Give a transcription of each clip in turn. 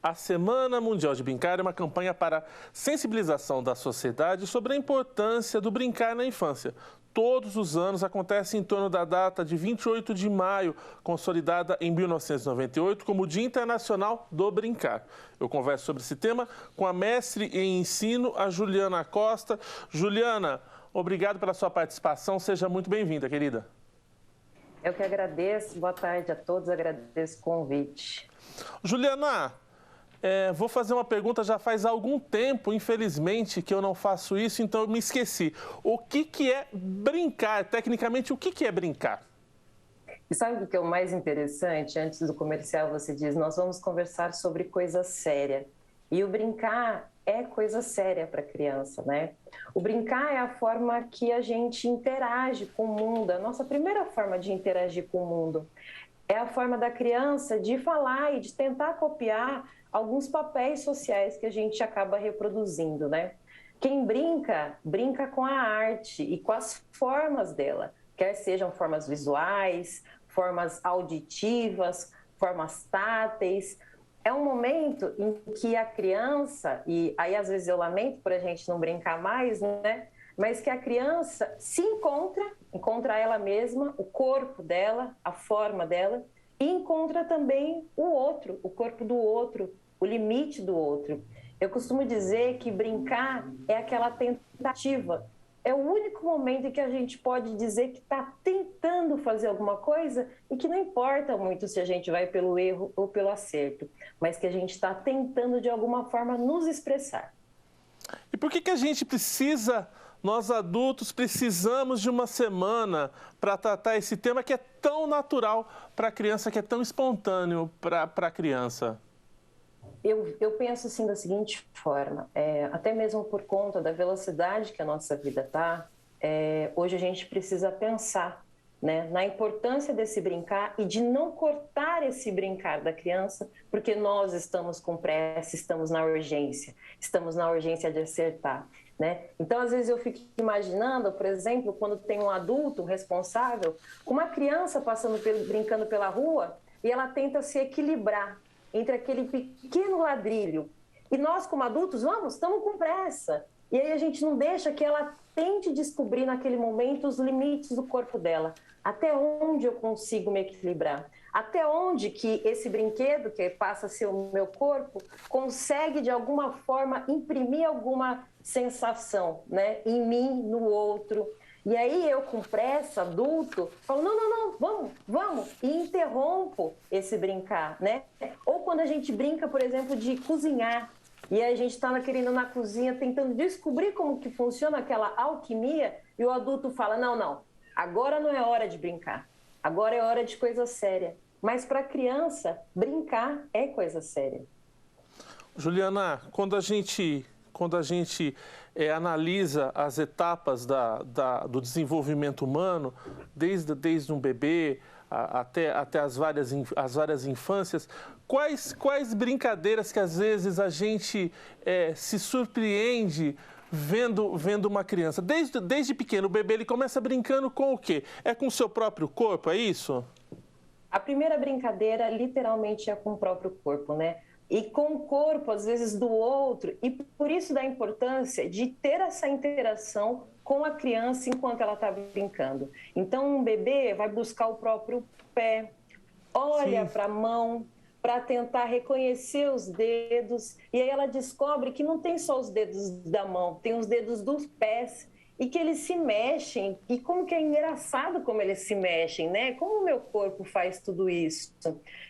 A Semana Mundial de Brincar é uma campanha para sensibilização da sociedade sobre a importância do brincar na infância. Todos os anos acontece em torno da data de 28 de maio, consolidada em 1998 como o Dia Internacional do Brincar. Eu converso sobre esse tema com a mestre em ensino, a Juliana Costa. Juliana, obrigado pela sua participação, seja muito bem-vinda, querida. Eu que agradeço, boa tarde a todos, agradeço o convite. Juliana, vou fazer uma pergunta, já faz algum tempo, infelizmente, que eu não faço isso, então eu me esqueci. O que é brincar? Tecnicamente, o que é brincar? E sabe o que é o mais interessante? Antes do comercial você diz, nós vamos conversar sobre coisa séria. E o brincar é coisa séria para a criança, né? O brincar é a forma que a gente interage com o mundo, a nossa primeira forma de interagir com o mundo. É a forma da criança de falar e de tentar copiar alguns papéis sociais que a gente acaba reproduzindo, né? Quem brinca, brinca com a arte e com as formas dela, quer sejam formas visuais, formas auditivas, formas táteis. É um momento em que a criança, e aí às vezes eu lamento por a gente não brincar mais, né? Mas que a criança se encontra ela mesma, o corpo dela, a forma dela, e encontra também o outro, o corpo do outro, o limite do outro. Eu costumo dizer que brincar é aquela tentativa. É o único momento em que a gente pode dizer que está tentando fazer alguma coisa e que não importa muito se a gente vai pelo erro ou pelo acerto, mas que a gente está tentando de alguma forma nos expressar. E por que a gente precisa, nós adultos, precisamos de uma semana para tratar esse tema que é tão natural para a criança, que é tão espontâneo para a criança? Eu penso assim da seguinte forma, até mesmo por conta da velocidade que a nossa vida está, hoje a gente precisa pensar, né, na importância desse brincar e de não cortar esse brincar da criança, porque nós estamos com pressa, estamos na urgência de acertar, né? Então, às vezes eu fico imaginando, por exemplo, quando tem um adulto responsável, uma criança brincando pela rua e ela tenta se equilibrar entre aquele pequeno ladrilho. E nós, como adultos, estamos com pressa. E aí a gente não deixa que ela tente descobrir naquele momento os limites do corpo dela. Até onde eu consigo me equilibrar? Até onde que esse brinquedo, que passa a ser o meu corpo, consegue de alguma forma imprimir alguma sensação, né? Em mim, no outro. E aí eu, com pressa, adulto, falo, não, vamos, e interrompo esse brincar, né? Ou quando a gente brinca, por exemplo, de cozinhar, e a gente está querendo na cozinha, tentando descobrir como que funciona aquela alquimia, e o adulto fala, não, agora não é hora de brincar, agora é hora de coisa séria. Mas para a criança, brincar é coisa séria. Juliana, quando a gente analisa as etapas do desenvolvimento humano, desde um bebê até as várias infâncias, quais brincadeiras que às vezes a gente se surpreende vendo uma criança? Desde pequeno, o bebê ele começa brincando com o quê? É com o seu próprio corpo, é isso? A primeira brincadeira, literalmente, é com o próprio corpo, né? E com o corpo, às vezes, do outro. E por isso da importância de ter essa interação com a criança enquanto ela está brincando. Então, um bebê vai buscar o próprio pé, olha para a mão, para tentar reconhecer os dedos. E aí ela descobre que não tem só os dedos da mão, tem os dedos dos pés. E que eles se mexem, e como que é engraçado como eles se mexem, né? Como o meu corpo faz tudo isso.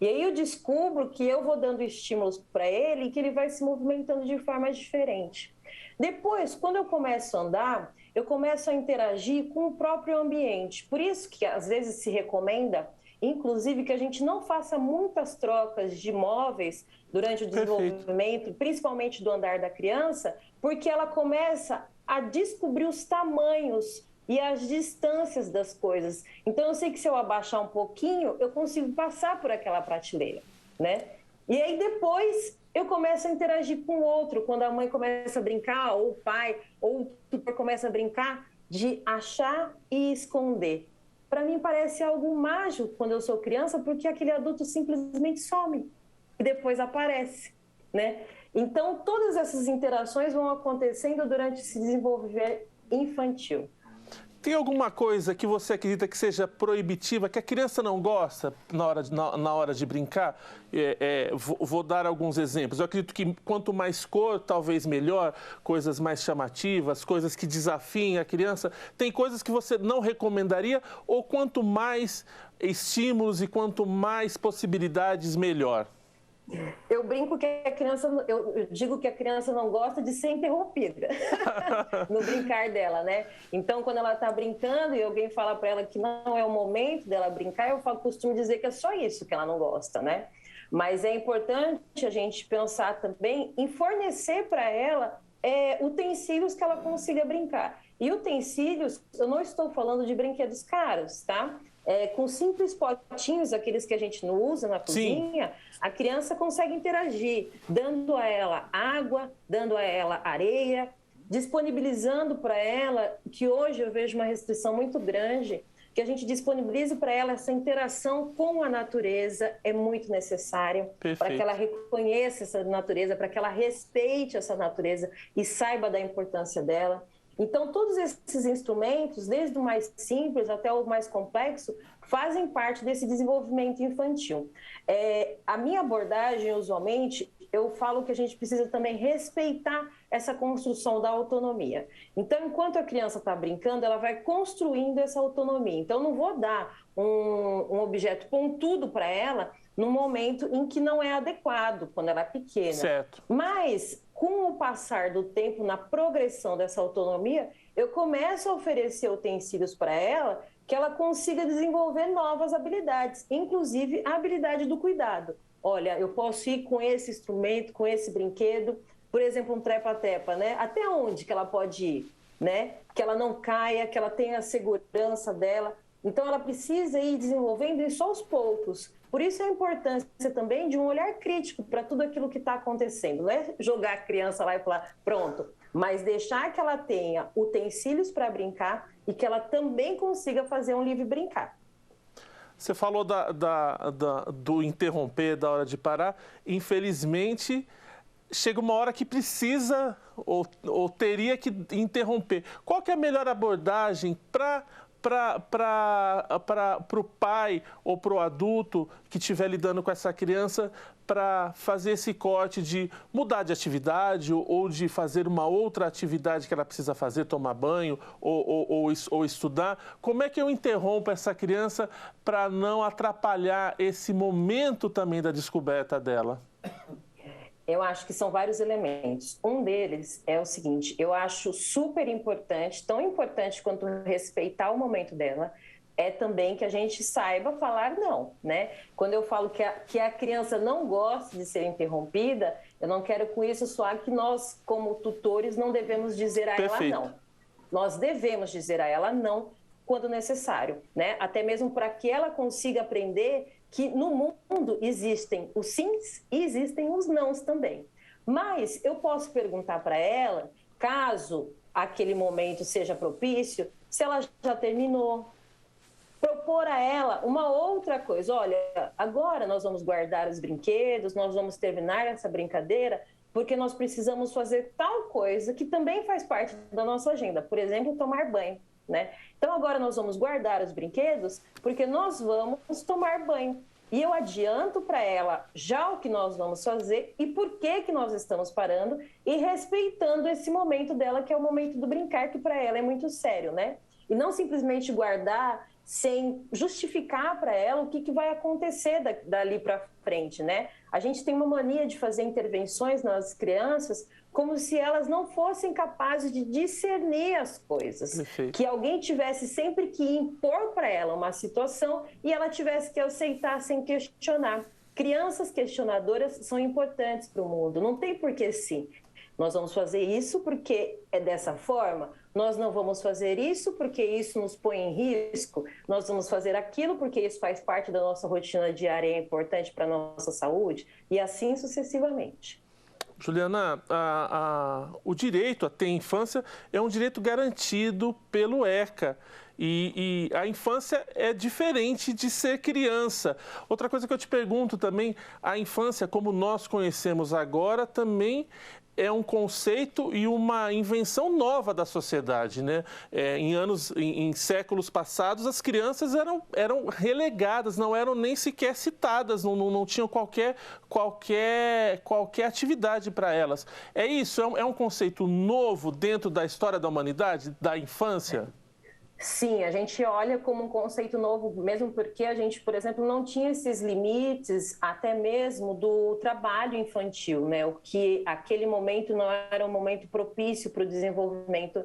E aí eu descubro que eu vou dando estímulos para ele e que ele vai se movimentando de forma diferente. Depois, quando eu começo a andar, eu começo a interagir com o próprio ambiente. Por isso que às vezes se recomenda, inclusive, que a gente não faça muitas trocas de móveis durante o desenvolvimento, principalmente do andar da criança, porque ela começa a descobrir os tamanhos e as distâncias das coisas. Então, eu sei que se eu abaixar um pouquinho, eu consigo passar por aquela prateleira, né? E aí, depois, eu começo a interagir com o outro. Quando a mãe começa a brincar, ou o pai, ou o tutor começa a brincar, de achar e esconder. Para mim, parece algo mágico quando eu sou criança, porque aquele adulto simplesmente some e depois aparece. né? Então, todas essas interações vão acontecendo durante esse desenvolvimento infantil. Tem alguma coisa que você acredita que seja proibitiva, que a criança não gosta na hora de brincar? Vou dar alguns exemplos. Eu acredito que quanto mais cor, talvez melhor, coisas mais chamativas, coisas que desafiem a criança. Tem coisas que você não recomendaria ou quanto mais estímulos e quanto mais possibilidades, melhor? Eu brinco que eu digo que a criança não gosta de ser interrompida no brincar dela, né? Então, quando ela está brincando e alguém fala para ela que não é o momento dela brincar, eu costumo dizer que é só isso que ela não gosta, né? Mas é importante a gente pensar também em fornecer para ela utensílios que ela consiga brincar. E utensílios, eu não estou falando de brinquedos caros, tá? Com simples potinhos, aqueles que a gente não usa na cozinha, sim, a criança consegue interagir, dando a ela água, dando a ela areia, disponibilizando para ela, que hoje eu vejo uma restrição muito grande, que a gente disponibilize para ela essa interação com a natureza, é muito necessário, para que ela reconheça essa natureza, para que ela respeite essa natureza e saiba da importância dela. Então, todos esses instrumentos, desde o mais simples até o mais complexo, fazem parte desse desenvolvimento infantil. A minha abordagem, usualmente, eu falo que a gente precisa também respeitar essa construção da autonomia. Então, enquanto a criança está brincando, ela vai construindo essa autonomia. Então, não vou dar um objeto pontudo para ela no momento em que não é adequado, quando ela é pequena. Certo. Mas, com o passar do tempo, na progressão dessa autonomia, eu começo a oferecer utensílios para ela que ela consiga desenvolver novas habilidades, inclusive a habilidade do cuidado. Olha, eu posso ir com esse instrumento, com esse brinquedo, por exemplo, um trepa-tepa, né? Até onde que ela pode ir, né? Que ela não caia, que ela tenha a segurança dela. Então, ela precisa ir desenvolvendo isso aos poucos. Por isso a importância também de um olhar crítico para tudo aquilo que está acontecendo. Não é jogar a criança lá e falar, pronto, mas deixar que ela tenha utensílios para brincar e que ela também consiga fazer um livre brincar. Você falou do interromper, da hora de parar. Infelizmente, chega uma hora que precisa ou teria que interromper. Qual que é a melhor abordagem para o pai ou para o adulto que estiver lidando com essa criança para fazer esse corte de mudar de atividade ou de fazer uma outra atividade que ela precisa fazer, tomar banho ou estudar? Como é que eu interrompo essa criança para não atrapalhar esse momento também da descoberta dela? Eu acho que são vários elementos. Um deles é o seguinte, eu acho super importante, tão importante quanto respeitar o momento dela, é também que a gente saiba falar não, né? Quando eu falo que a criança não gosta de ser interrompida, eu não quero com isso soar que nós, como tutores, não devemos dizer a Perfeito. ela não. Nós devemos dizer a ela não quando necessário, né? Até mesmo para que ela consiga aprender que no mundo existem os sims e existem os nãos também. Mas eu posso perguntar para ela, caso aquele momento seja propício, se ela já terminou. Propor a ela uma outra coisa. Olha, agora nós vamos guardar os brinquedos, nós vamos terminar essa brincadeira, porque nós precisamos fazer tal coisa que também faz parte da nossa agenda. Por exemplo, tomar banho, né? Então agora nós vamos guardar os brinquedos porque nós vamos tomar banho. E eu adianto para ela já o que nós vamos fazer e por que nós estamos parando e respeitando esse momento dela, que é o momento do brincar, que para ela é muito sério, né? E não simplesmente guardar sem justificar para ela o que vai acontecer dali para frente, né? A gente tem uma mania de fazer intervenções nas crianças como se elas não fossem capazes de discernir as coisas. Perfeito. Que alguém tivesse sempre que impor para ela uma situação e ela tivesse que aceitar sem questionar. Crianças questionadoras são importantes para o mundo, não tem por que sim. Nós vamos fazer isso porque é dessa forma, nós não vamos fazer isso porque isso nos põe em risco, nós vamos fazer aquilo porque isso faz parte da nossa rotina diária e é importante para a nossa saúde, e assim sucessivamente. Juliana, o direito a ter infância é um direito garantido pelo ECA. E a infância é diferente de ser criança. Outra coisa que eu te pergunto também, a infância, como nós conhecemos agora, também é um conceito e uma invenção nova da sociedade, né? Em séculos passados, as crianças eram relegadas, não eram nem sequer citadas, não tinham qualquer atividade para elas. É isso? É um conceito novo dentro da história da humanidade, da infância? Sim, a gente olha como um conceito novo, mesmo porque a gente, por exemplo, não tinha esses limites até mesmo do trabalho infantil, né? O que aquele momento não era um momento propício para o desenvolvimento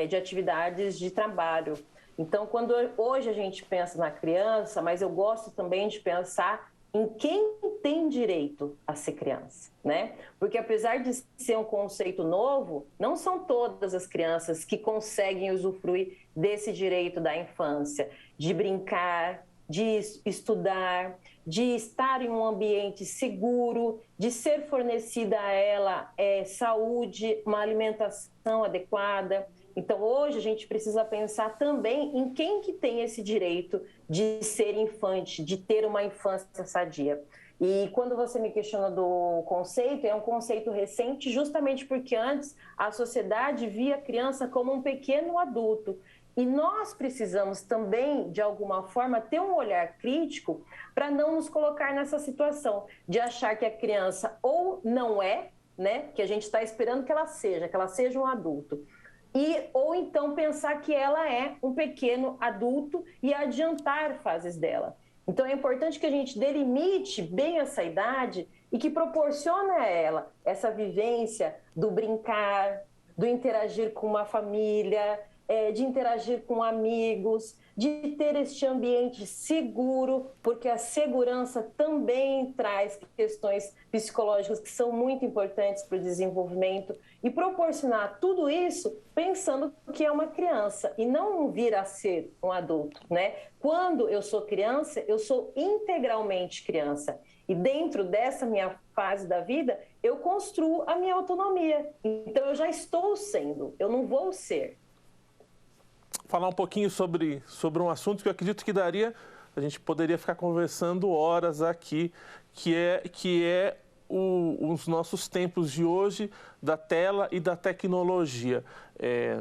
de atividades de trabalho. Então, quando hoje a gente pensa na criança, mas eu gosto também de pensar em quem tem direito a ser criança, né? Porque apesar de ser um conceito novo, não são todas as crianças que conseguem usufruir desse direito da infância, de brincar, de estudar, de estar em um ambiente seguro, de ser fornecida a ela saúde, uma alimentação adequada. Então, hoje a gente precisa pensar também em quem que tem esse direito de ser infante, de ter uma infância sadia. E quando você me questiona do conceito, é um conceito recente justamente porque antes a sociedade via a criança como um pequeno adulto. E nós precisamos também, de alguma forma, ter um olhar crítico para não nos colocar nessa situação de achar que a criança ou não é, né, que a gente está esperando que ela seja um adulto. Ou então pensar que ela é um pequeno adulto e adiantar fases dela. Então é importante que a gente delimite bem essa idade e que proporcione a ela essa vivência do brincar, do interagir com uma família, de interagir com amigos, de ter este ambiente seguro, porque a segurança também traz questões psicológicas que são muito importantes para o desenvolvimento, e proporcionar tudo isso pensando que é uma criança e não vir a ser um adulto, né? Quando eu sou criança, eu sou integralmente criança. E dentro dessa minha fase da vida, eu construo a minha autonomia. Então eu já estou sendo, eu não vou ser. Falar um pouquinho sobre um assunto que eu acredito que a gente poderia ficar conversando horas aqui, que é os nossos tempos de hoje, da tela e da tecnologia.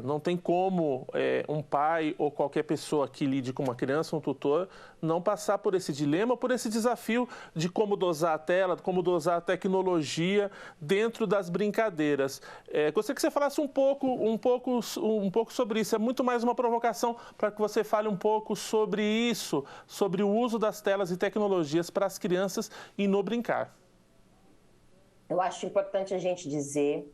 Não tem como um pai ou qualquer pessoa que lide com uma criança, um tutor, não passar por esse dilema, por esse desafio de como dosar a tela, como dosar a tecnologia dentro das brincadeiras. Gostaria que você falasse um pouco sobre isso. É muito mais uma provocação para que você fale um pouco sobre isso, sobre o uso das telas e tecnologias para as crianças e no brincar. Eu acho importante a gente dizer,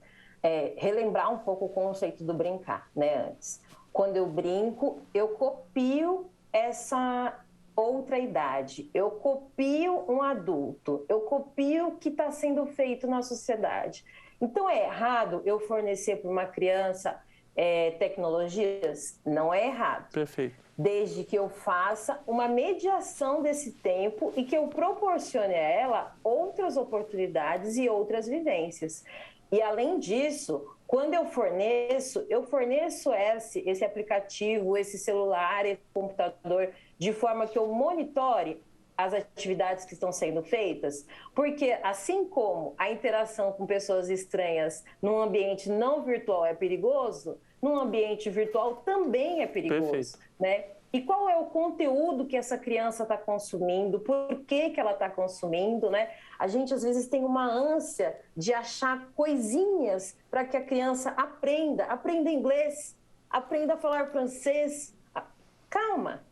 relembrar um pouco o conceito do brincar, né? Antes, quando eu brinco, eu copio essa outra idade, eu copio um adulto, eu copio o que está sendo feito na sociedade. Então, é errado eu fornecer para uma criança tecnologias? Não é errado. Perfeito. Desde que eu faça uma mediação desse tempo e que eu proporcione a ela outras oportunidades e outras vivências. E, além disso, quando eu forneço esse aplicativo, esse celular, esse computador, de forma que eu monitore as atividades que estão sendo feitas, porque assim como a interação com pessoas estranhas num ambiente não virtual é perigoso, num ambiente virtual também é perigoso. Perfeito. Né? E qual é o conteúdo que essa criança está consumindo, por que ela está consumindo, né? A gente, às vezes, tem uma ânsia de achar coisinhas para que a criança aprenda inglês, aprenda a falar francês. Calma,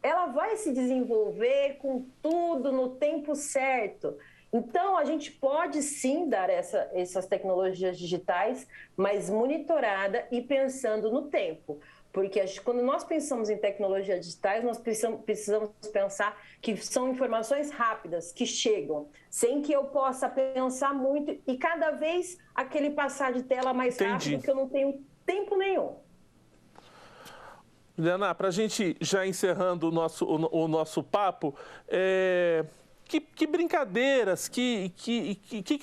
ela vai se desenvolver com tudo no tempo certo. Então, a gente pode sim dar essas tecnologias digitais, mas monitorada e pensando no tempo. Porque quando nós pensamos em tecnologias digitais, nós precisamos pensar que são informações rápidas, que chegam, sem que eu possa pensar muito, e cada vez aquele passar de tela mais rápido, que eu não tenho tempo nenhum. Juliana, para a gente já encerrando o nosso papo, Que brincadeiras, que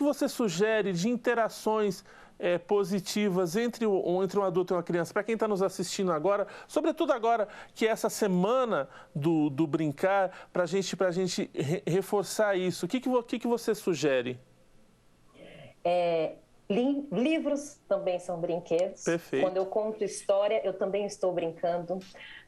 você sugere de interações positivas entre um adulto e uma criança? Para quem está nos assistindo agora, sobretudo agora que é essa semana do brincar, para a gente reforçar isso, o que você sugere? Livros também são brinquedos. Perfeito. Quando eu conto história, eu também estou brincando.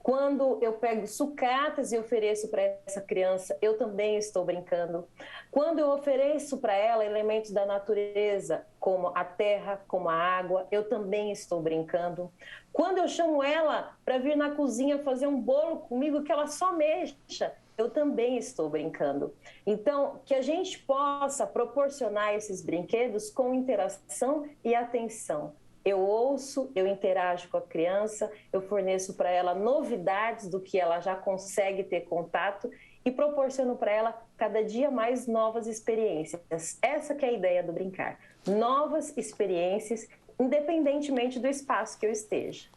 Quando eu pego sucatas e ofereço para essa criança, eu também estou brincando. Quando eu ofereço para ela elementos da natureza, como a terra, como a água, eu também estou brincando. Quando eu chamo ela para vir na cozinha fazer um bolo comigo que ela só mexa, eu também estou brincando. Então, que a gente possa proporcionar esses brinquedos com interação e atenção. Eu ouço, eu interajo com a criança, eu forneço para ela novidades do que ela já consegue ter contato e proporciono para ela cada dia mais novas experiências. Essa que é a ideia do brincar. Novas experiências, independentemente do espaço que eu esteja.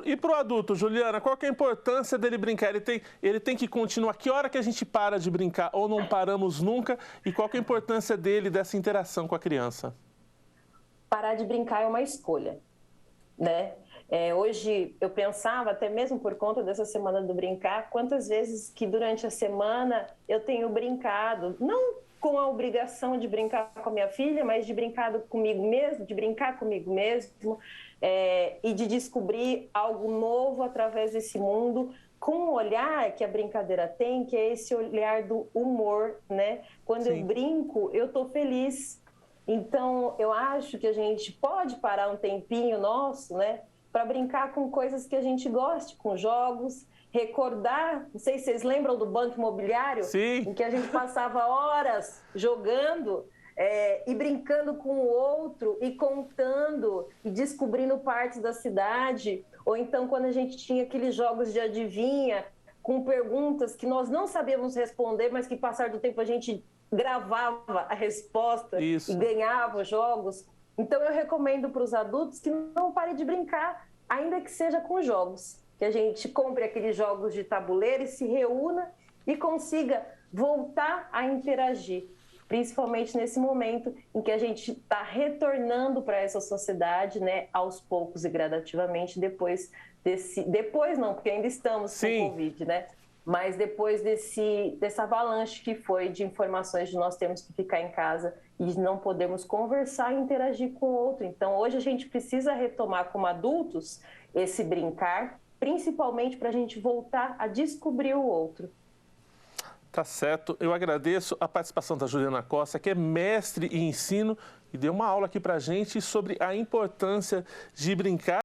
E para o adulto, Juliana, qual que é a importância dele brincar? Ele tem que continuar. Que hora que a gente para de brincar ou não paramos nunca? E qual que é a importância dele, dessa interação com a criança? Parar de brincar é uma escolha, né? Hoje eu pensava, até mesmo por conta dessa semana do brincar, quantas vezes que durante a semana eu tenho brincado, não com a obrigação de brincar com a minha filha, mas de brincar comigo mesmo, de brincar comigo mesmo, e de descobrir algo novo através desse mundo, com um olhar que a brincadeira tem, que é esse olhar do humor, né? Quando Sim. eu brinco, eu tô feliz. Então, eu acho que a gente pode parar um tempinho nosso, né, para brincar com coisas que a gente goste, com jogos, recordar, não sei se vocês lembram do Banco Imobiliário, Sim. em que a gente passava horas jogando e brincando com o outro e contando e descobrindo partes da cidade, ou então quando a gente tinha aqueles jogos de adivinha, com perguntas que nós não sabíamos responder, mas que passar do tempo a gente gravava a resposta. Isso. E ganhava jogos. Então eu recomendo para os adultos que não parem de brincar, ainda que seja com jogos. Que a gente compre aqueles jogos de tabuleiro e se reúna e consiga voltar a interagir. Principalmente nesse momento em que a gente está retornando para essa sociedade, né, aos poucos e gradativamente, depois não, porque ainda estamos com o Covid, né? Mas depois dessa avalanche que foi de informações de nós temos que ficar em casa e não podemos conversar e interagir com o outro. Então, hoje a gente precisa retomar como adultos esse brincar, principalmente para a gente voltar a descobrir o outro. Tá certo. Eu agradeço a participação da Juliana Costa, que é mestre em ensino e deu uma aula aqui para a gente sobre a importância de brincar.